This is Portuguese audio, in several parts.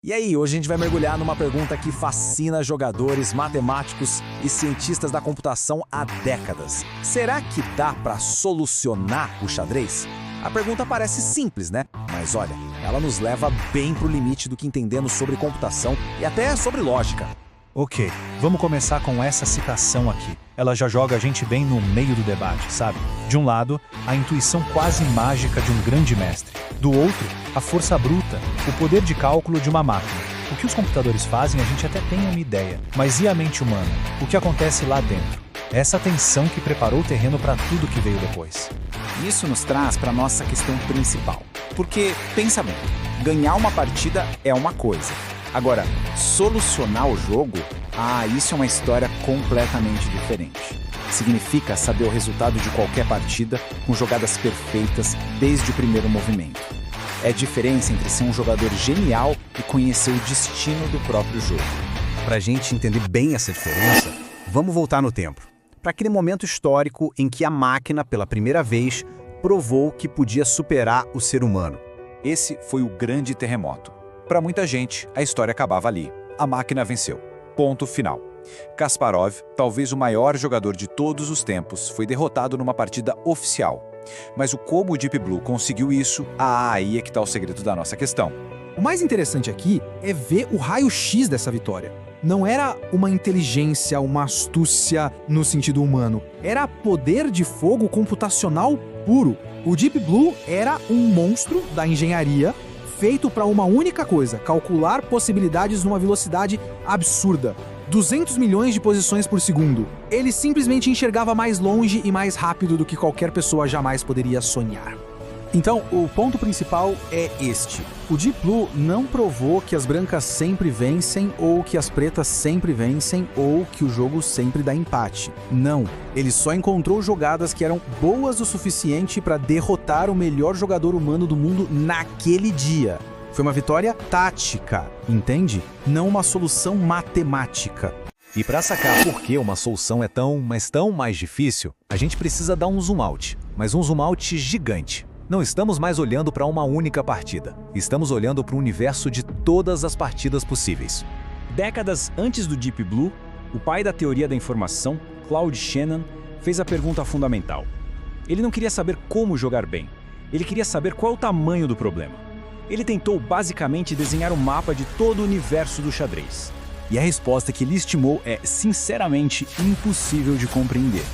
E aí, hoje a gente vai mergulhar numa pergunta que fascina jogadores, matemáticos e cientistas da computação há décadas. Será que dá para solucionar o xadrez? A pergunta parece simples, né? Mas olha, ela nos leva bem pro limite do que entendemos sobre computação e até sobre lógica. Ok, vamos começar com essa citação aqui. Ela já joga a gente bem no meio do debate, sabe? De um lado, a intuição quase mágica de um grande mestre. Do outro, a força bruta, o poder de cálculo de uma máquina. O que os computadores fazem a gente até tem uma ideia. Mas e a mente humana? O que acontece lá dentro? Essa tensão que preparou o terreno para tudo que veio depois. Isso nos traz para nossa questão principal. Porque, pensa bem, ganhar uma partida é uma coisa. Agora, solucionar o jogo, isso é uma história completamente diferente. Significa saber o resultado de qualquer partida com jogadas perfeitas desde o primeiro movimento. É a diferença entre ser um jogador genial e conhecer o destino do próprio jogo. Para a gente entender bem essa diferença, vamos voltar no tempo. Para aquele momento histórico em que a máquina, pela primeira vez, provou que podia superar o ser humano. Esse foi o grande terremoto. Para muita gente, a história acabava ali. A máquina venceu. Ponto final. Kasparov, talvez o maior jogador de todos os tempos, foi derrotado numa partida oficial. Mas o como o Deep Blue conseguiu isso, aí é que está o segredo da nossa questão. O mais interessante aqui é ver o raio-x dessa vitória. Não era uma inteligência, uma astúcia no sentido humano. Era poder de fogo computacional puro. O Deep Blue era um monstro da engenharia feito para uma única coisa: calcular possibilidades numa velocidade absurda. 200 milhões de posições por segundo. Ele simplesmente enxergava mais longe e mais rápido do que qualquer pessoa jamais poderia sonhar. Então, o ponto principal é este. O Deep Blue não provou que as brancas sempre vencem, ou que as pretas sempre vencem, ou que o jogo sempre dá empate. Não. Ele só encontrou jogadas que eram boas o suficiente para derrotar o melhor jogador humano do mundo naquele dia. Foi uma vitória tática, entende? Não uma solução matemática. E para sacar por que uma solução é tão mais difícil, a gente precisa dar um zoom out. Mas um zoom out gigante. Não estamos mais olhando para uma única partida. Estamos olhando para o universo de todas as partidas possíveis. Décadas antes do Deep Blue, o pai da teoria da informação, Claude Shannon, fez a pergunta fundamental. Ele não queria saber como jogar bem. Ele queria saber qual é o tamanho do problema. Ele tentou basicamente desenhar um mapa de todo o universo do xadrez. E a resposta que ele estimou é, sinceramente, impossível de compreender.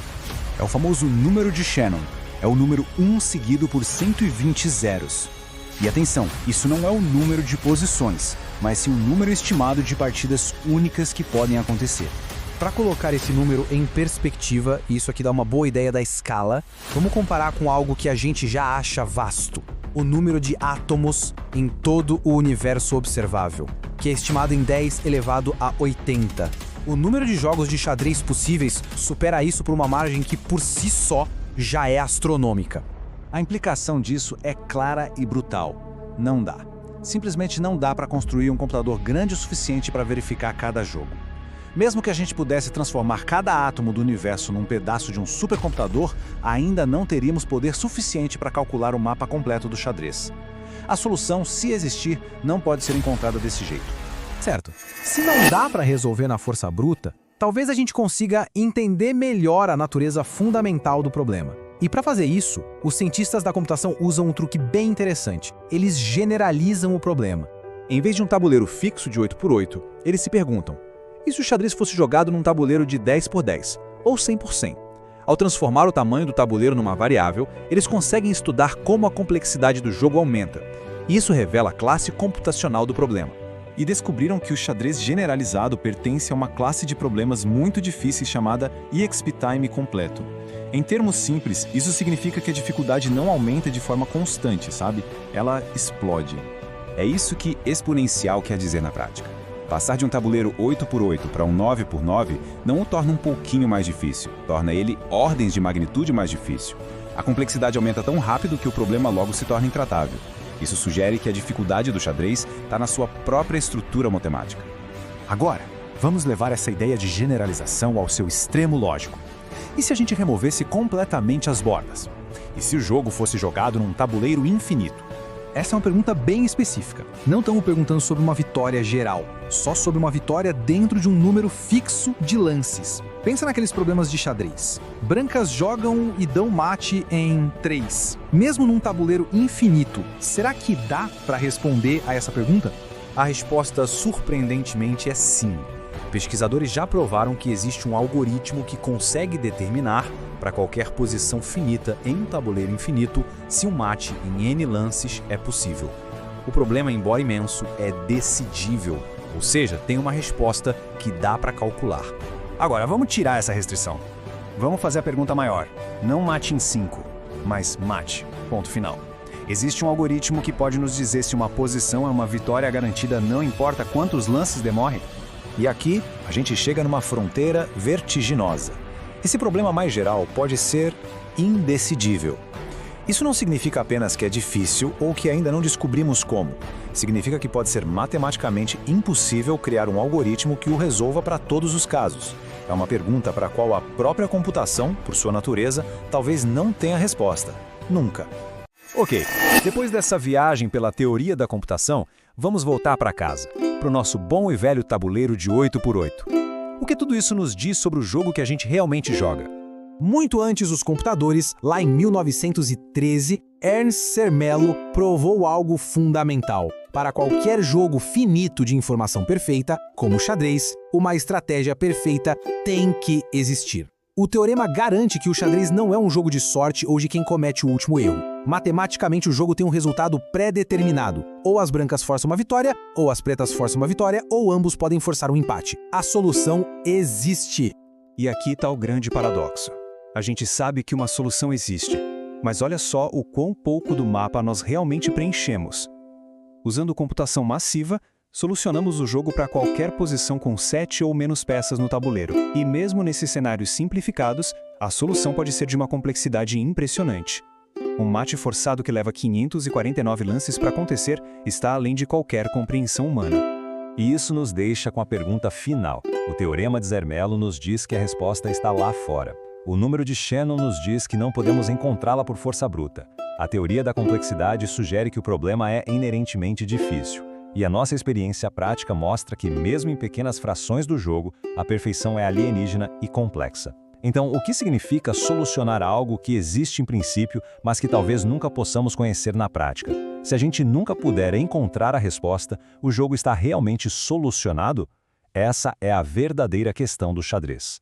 É o famoso número de Shannon. É o número 1 seguido por 120 zeros. E atenção, isso não é o número de posições, mas sim o número estimado de partidas únicas que podem acontecer. Para colocar esse número em perspectiva, e isso aqui dá uma boa ideia da escala, vamos comparar com algo que a gente já acha vasto: o número de átomos em todo o universo observável, que é estimado em 10 elevado a 80. O número de jogos de xadrez possíveis supera isso por uma margem que, por si só, já é astronômica. A implicação disso é clara e brutal. Não dá. Simplesmente não dá para construir um computador grande o suficiente para verificar cada jogo. Mesmo que a gente pudesse transformar cada átomo do universo num pedaço de um supercomputador, ainda não teríamos poder suficiente para calcular o mapa completo do xadrez. A solução, se existir, não pode ser encontrada desse jeito. Certo. Se não dá para resolver na força bruta, talvez a gente consiga entender melhor a natureza fundamental do problema. E para fazer isso, os cientistas da computação usam um truque bem interessante. Eles generalizam o problema. Em vez de um tabuleiro fixo de 8x8, eles se perguntam: e se o xadrez fosse jogado num tabuleiro de 10x10, ou 100%? Ao transformar o tamanho do tabuleiro numa variável, eles conseguem estudar como a complexidade do jogo aumenta. Isso revela a classe computacional do problema. E descobriram que o xadrez generalizado pertence a uma classe de problemas muito difíceis chamada exp time completo. Em termos simples, isso significa que a dificuldade não aumenta de forma constante, sabe? Ela explode. É isso que exponencial quer dizer na prática. Passar de um tabuleiro 8x8 para um 9x9 não o torna um pouquinho mais difícil, torna ele ordens de magnitude mais difícil. A complexidade aumenta tão rápido que o problema logo se torna intratável. Isso sugere que a dificuldade do xadrez está na sua própria estrutura matemática. Agora, vamos levar essa ideia de generalização ao seu extremo lógico. E se a gente removesse completamente as bordas? E se o jogo fosse jogado num tabuleiro infinito? Essa é uma pergunta bem específica. Não estamos perguntando sobre uma vitória geral, só sobre uma vitória dentro de um número fixo de lances. Pensa naqueles problemas de xadrez. Brancas jogam e dão mate em 3. Mesmo num tabuleiro infinito, será que dá para responder a essa pergunta? A resposta, surpreendentemente, é sim. Pesquisadores já provaram que existe um algoritmo que consegue determinar, para qualquer posição finita em um tabuleiro infinito, se um mate em N lances é possível. O problema, embora imenso, é decidível, ou seja, tem uma resposta que dá para calcular. Agora, vamos tirar essa restrição. Vamos fazer a pergunta maior. Não mate em 5, mas mate. Ponto final. Existe um algoritmo que pode nos dizer se uma posição é uma vitória garantida, não importa quantos lances demore? E aqui, a gente chega numa fronteira vertiginosa. Esse problema mais geral pode ser indecidível. Isso não significa apenas que é difícil ou que ainda não descobrimos como. Significa que pode ser matematicamente impossível criar um algoritmo que o resolva para todos os casos. É uma pergunta para a qual a própria computação, por sua natureza, talvez não tenha resposta. Nunca. Ok, depois dessa viagem pela teoria da computação, vamos voltar para casa, para o nosso bom e velho tabuleiro de 8x8. O que tudo isso nos diz sobre o jogo que a gente realmente joga? Muito antes dos computadores, lá em 1913, Ernst Zermelo provou algo fundamental. Para qualquer jogo finito de informação perfeita, como o xadrez, uma estratégia perfeita tem que existir. O teorema garante que o xadrez não é um jogo de sorte ou de quem comete o último erro. Matematicamente, o jogo tem um resultado pré-determinado. Ou as brancas forçam uma vitória, ou as pretas forçam uma vitória, ou ambos podem forçar um empate. A solução existe. E aqui está o grande paradoxo. A gente sabe que uma solução existe, mas olha só o quão pouco do mapa nós realmente preenchemos. Usando computação massiva, solucionamos o jogo para qualquer posição com 7 ou menos peças no tabuleiro. E mesmo nesses cenários simplificados, a solução pode ser de uma complexidade impressionante. Um mate forçado que leva 549 lances para acontecer está além de qualquer compreensão humana. E isso nos deixa com a pergunta final. O teorema de Zermelo nos diz que a resposta está lá fora. O número de Shannon nos diz que não podemos encontrá-la por força bruta. A teoria da complexidade sugere que o problema é inerentemente difícil. E a nossa experiência prática mostra que, mesmo em pequenas frações do jogo, a perfeição é alienígena e complexa. Então, o que significa solucionar algo que existe em princípio, mas que talvez nunca possamos conhecer na prática? Se a gente nunca puder encontrar a resposta, o jogo está realmente solucionado? Essa é a verdadeira questão do xadrez.